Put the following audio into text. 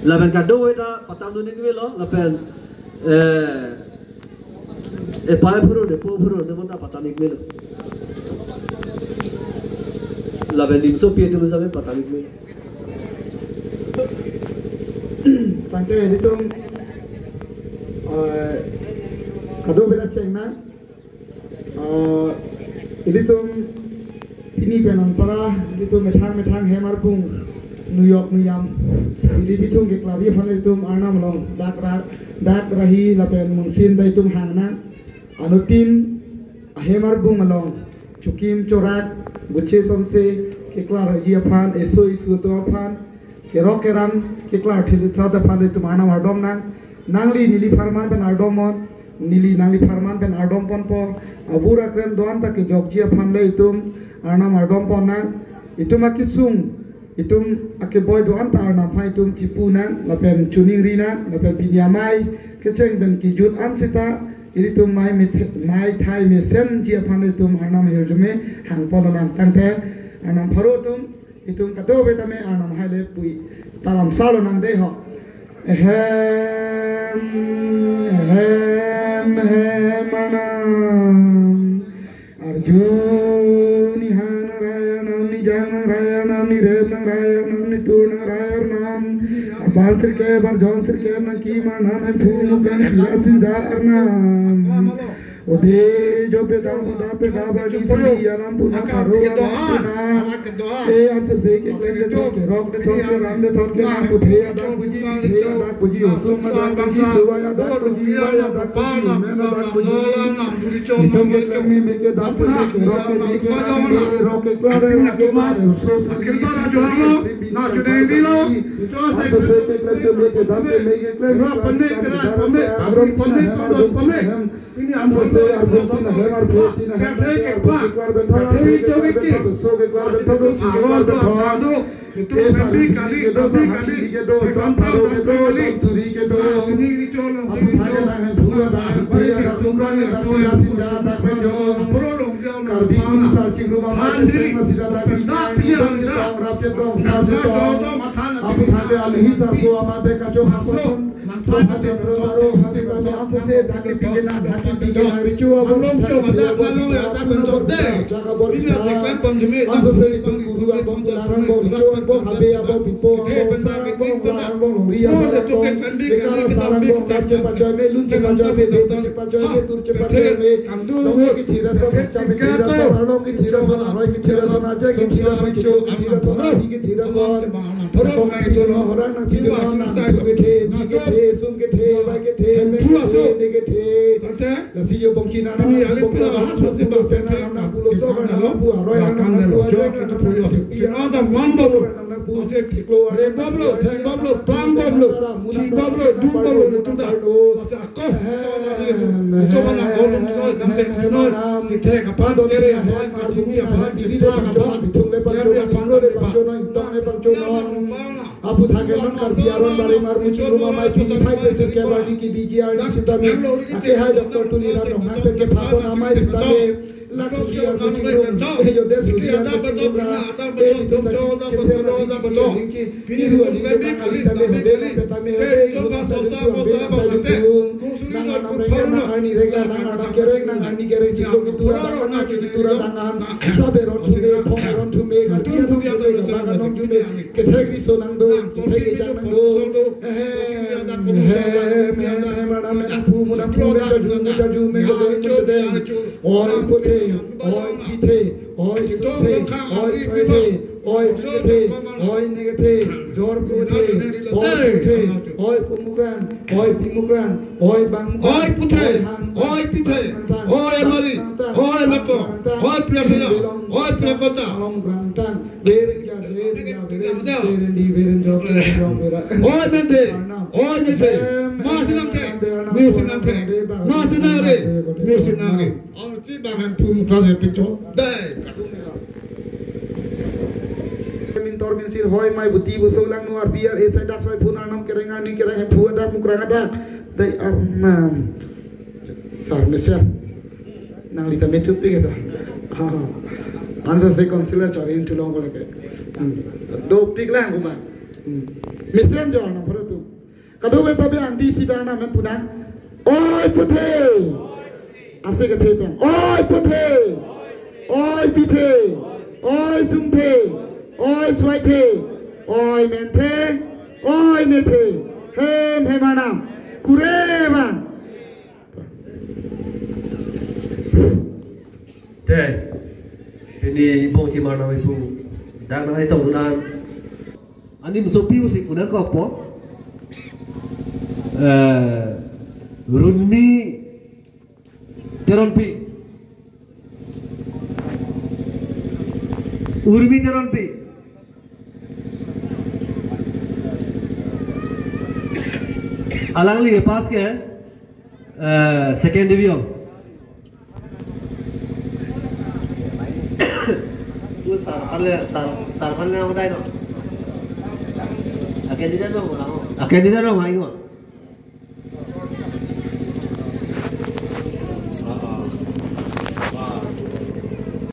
laban kado ita patam dunia ni lo laban pai puru de po puru de mana patam ni lo laban di so pie tu sampai patam ni lo sampai itu kado bela cengna itu ini penon para itu metang hemar pung New York Nuyam ini bitung ke klari pan itu arna melong dak rahi lapen mungsin da itu hangna anutin hemar pung melong cukim corak buce somse ke klari dia pan eso isu tu pan ke rokeran ke klari thil thada pan itu arna mardom nangli nili farman pen ardomon nili nangli farman pen ardom pon po abura krem doan ta ke joggia pan le itu arna mardom pon nang itu makisung itum ake boy doan ta arna phai tum chipu nang lapen chuning rina lapen binyamai kecheng ben kijut am sita iri tum mai thai me sen ji phan tum arna me jume hang pon nam tangte arna pharo tum itum kato betame arna hai le pui taram salo nang de ho manam arjuni ni jana raya nam ni re nam raya nam ni tu na raya nam abal sir ke bar jon sir ke na ki ma nam hai phu kan yasin da nam ode jo pe da ba ni si ya nam pu na karo na e at se ke le to ke rok de to ke ram de to ke nam pu the da puji osu ma da puji suwa ya da puji ya da pa na me na da puji nam puji cho to ke le me ke da puji ke rok ke me ke rok ke klare ke mare so ke to na jo na jo de ni lo jo se ke le me ke da me ke le ro panne kra panne abro panne to panne ini ambo se abro tina hemar tina ke pa ke jo ke so ke klare to so ke klare to itu kali ke do tam tharo ke do churi ke do ni cholo apu thare na dhua da ya tumra ne da ya sin ja da pe jo pro long ja karbi kun searching ro ma se ma sida da pi na pi na rap ke do sa je to apu thare alhi sa ko ama be ka jo ha ko to hate pro ro hate ka me am se da ke pi na da ke pi na ri chu abo long cho ma da ba long ya ta ben to de jaga bor ni se kwen pon jme am se tu guru al bom la rang bo cho bo habe abo pipo abo sarang bo larang bo ria bo bekara sarang bo kache pacha me lunche pacha me de che pacha me turche pacha me dong ki thira so pacha me thira so arong ki thira so aroi ki thira so naje ki thira so cho ki thira so ni ki thira so poro mai to no horan na ki no na ke the sum ke the bai ke the me ke the la si yo bong china na bong la so se bo se na pulo so na lo pu aroi na lo jo ki to pulo si na man bo Ose kiklo are bablo, thang bablo, plang bablo, si bablo, du bablo, tu da do. Ose akko. Ito mana golong no, damse no. Kithe kapan do kere hai ma thumi apa biri de panjo, bitung le panjo, panjo le panjo no, intong le panjo no. Apu thake non kar biaron bare mar muchi ruma mai pini phai ke se ke bani ki biji ani sita me. Ake hai doctor tu ni ra no hai pe ke phabo na mai sita me. Laksu biar muchi rum. Yo des biar muchi rum ra. Eli tum da betul. Ini dua di kali kami hebe kami hebe itu bahasa itu nangan mereka nangan ni rega nangan kereng nangan ni kereng jiko kitura nangan kitura nangan sabe rontume rontume katia rontume nangan rontume kethegi sonang do kethegi janang do mana me apu muna pume jaju me de oi puthe oi pithe oi suthe oi puthe oi puthe oi negate jor puthe oi pumukran oi pimukran oi bang oi puthe oi pithe oi mari oi lako oi prasya oi prakota beren jor oi mente masinare arti bahan pum prasya piccho dai tormin sir hoy mai buti busulang nuar biar esa dak sai pun anam kerengan ni kereng pu ada mukrang ada dai arnam sar mesia nang lita metu pe gitu answer se konsila charin tulong ko leke do pik lang kuma Mesen jauh nak perlu tu. Kalau betul betul di si bang nama punang. Oi putih. Asyik kata bang. Oi putih. Oi putih. Oi sumtih. Oi swaitih. Oi menteh. Oi neteh. Hem hemanam. Kureman. Deh, ini bong si mana itu, dah nak tahu nan. Ani musuh piu si kuna kau apa? Runmi teronpi, urmi teronpi. Alang li pas ke second division. Tu sarpan le apa dah no? Akan tidak no, akan tidak no, mai no.